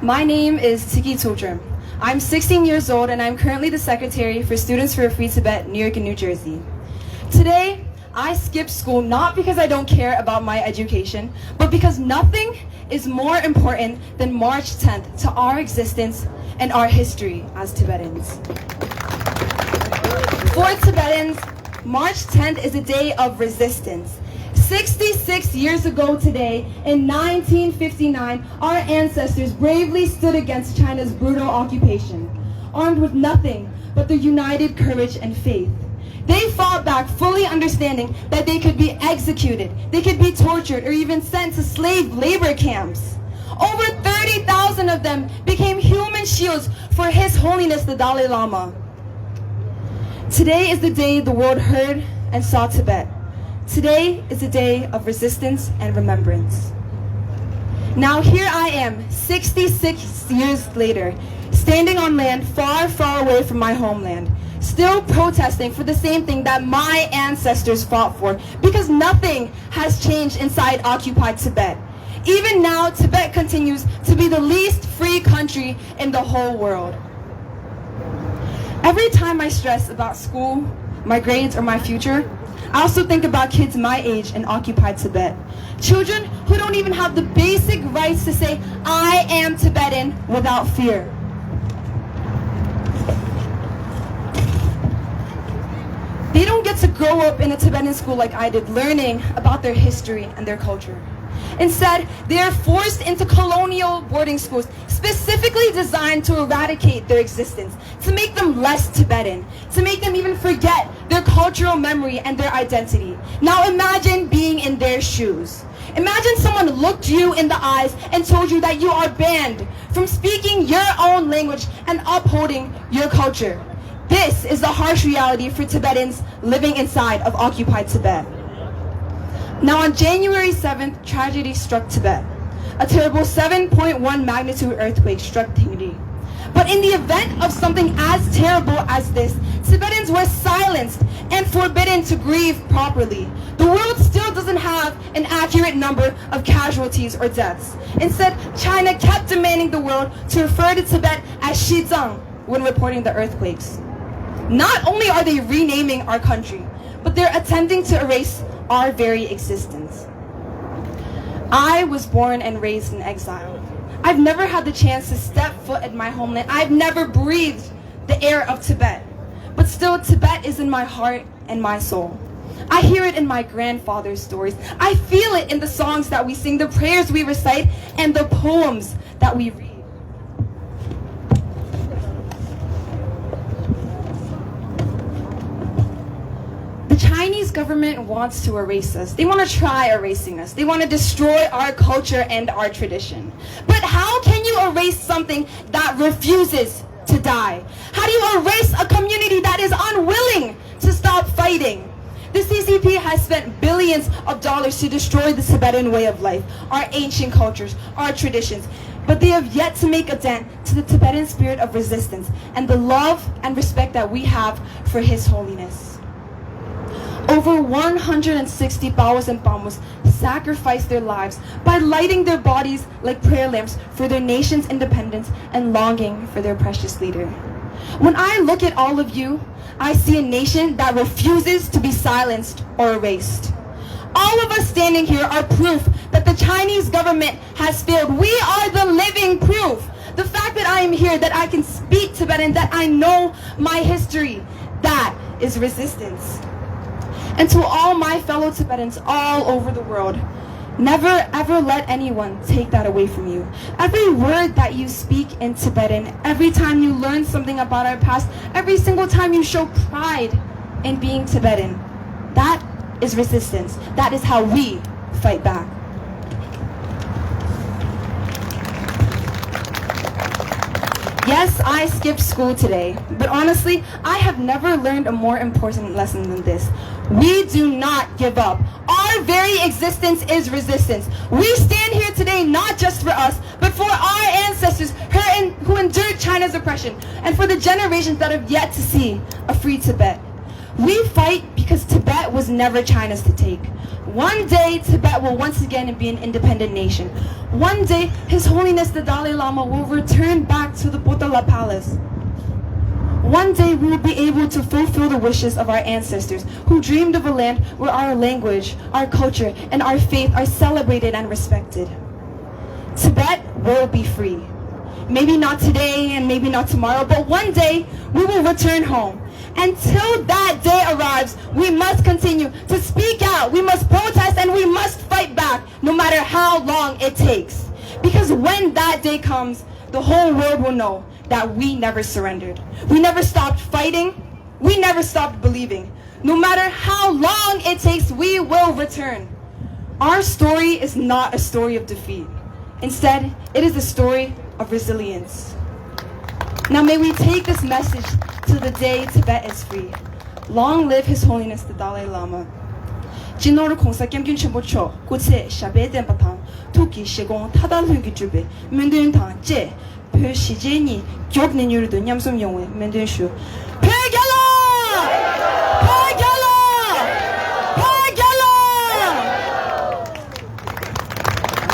My name is Tsekyi Tsultrim. I'm 16 years old and I'm currently the secretary for Students for a Free Tibet, New York and New Jersey. Today, I skipped school not because I don't care about my education, but because nothing is more important than March 10th to our existence and our history as Tibetans. For Tibetans, March 10th is a day of resistance. 66 years ago today, in 1959, our ancestors bravely stood against China's brutal occupation, armed with nothing but their united courage and faith. They fought back, fully understanding that they could be executed, they could be tortured, or even sent to slave labor camps. Over 30,000 of them became human shields for His Holiness the Dalai Lama. Today is the day the world heard and saw Tibet. Today is a day of resistance and remembrance. Now here I am, 66 years later, standing on land far, far away from my homeland, still protesting for the same thing that my ancestors fought for, because nothing has changed inside occupied Tibet. Even now, Tibet continues to be the least free country in the whole world. Every time I stress about school, my grades, or my future, I also think about kids my age in occupied Tibet. Children who don't even have the basic rights to say, I am Tibetan without fear. They don't get to grow up in a Tibetan school like I did, learning about their history and their culture. Instead, they are forced into colonial boarding schools specifically designed to eradicate their existence, to make them less Tibetan, to make them even forget their cultural memory and their identity. Now imagine being in their shoes. Imagine someone looked you in the eyes and told you that you are banned from speaking your own language and upholding your culture. This is the harsh reality for Tibetans living inside of occupied Tibet. Now on January 7th, tragedy struck Tibet. A terrible 7.1 magnitude earthquake struck Tsekyi. But in the event of something as terrible as this, Tibetans were silenced and forbidden to grieve properly. The world still doesn't have an accurate number of casualties or deaths. Instead, China kept demanding the world to refer to Tibet as Xizang when reporting the earthquakes. Not only are they renaming our country, but they're attempting to erase our very existence. I was born and raised in exile. I've never had the chance to step foot in my homeland. I've never breathed the air of Tibet. But still, Tibet is in my heart and my soul. I hear it in my grandfather's stories. I feel it in the songs that we sing, the prayers we recite, and the poems that we read. The Chinese government wants to erase us. They want to try erasing us. They want to destroy our culture and our tradition. But how can you erase something that refuses to die? How do you erase a community that is unwilling to stop fighting? The CCP has spent billions of dollars to destroy the Tibetan way of life, our ancient cultures, our traditions. But they have yet to make a dent to the Tibetan spirit of resistance and the love and respect that we have for His Holiness. Over 160 Bawas and Pamos sacrificed their lives by lighting their bodies like prayer lamps for their nation's independence and longing for their precious leader. When I look at all of you, I see a nation that refuses to be silenced or erased. All of us standing here are proof that the Chinese government has failed. We are the living proof. The fact that I am here, that I can speak Tibetan, that I know my history, that is resistance. And to all my fellow Tibetans all over the world, never ever let anyone take that away from you. Every word that you speak in Tibetan, every time you learn something about our past, every single time you show pride in being Tibetan, that is resistance. That is how we fight back. Yes, I skipped school today, but honestly, I have never learned a more important lesson than this. We do not give up. Our very existence is resistance. We stand here today not just for us, but for our ancestors who endured China's oppression, and for the generations that have yet to see a free Tibet. We fight because because Tibet was never China's to take. One day, Tibet will once again be an independent nation. One day, His Holiness the Dalai Lama will return back to the Potala Palace. One day, we will be able to fulfill the wishes of our ancestors who dreamed of a land where our language, our culture, and our faith are celebrated and respected. Tibet will be free. Maybe not today and maybe not tomorrow, but one day we will return home. Until that day arrives, we must continue to speak out, we must protest, and we must fight back, no matter how long it takes. Because when that day comes, the whole world will know that we never surrendered. We never stopped fighting. We never stopped believing. No matter how long it takes, we will return. Our story is not a story of defeat. Instead, it is a story of resilience. Now may we take this message to the day Tibet is free. Long live His Holiness the Dalai Lama. 진노를 공사 겸균 첨보초 고체 샤베덴 바탕 토끼 시공 타달 흙이 주베 면된 당제 표 시제니 격내 유르도 냠som 용we 면된 슈 표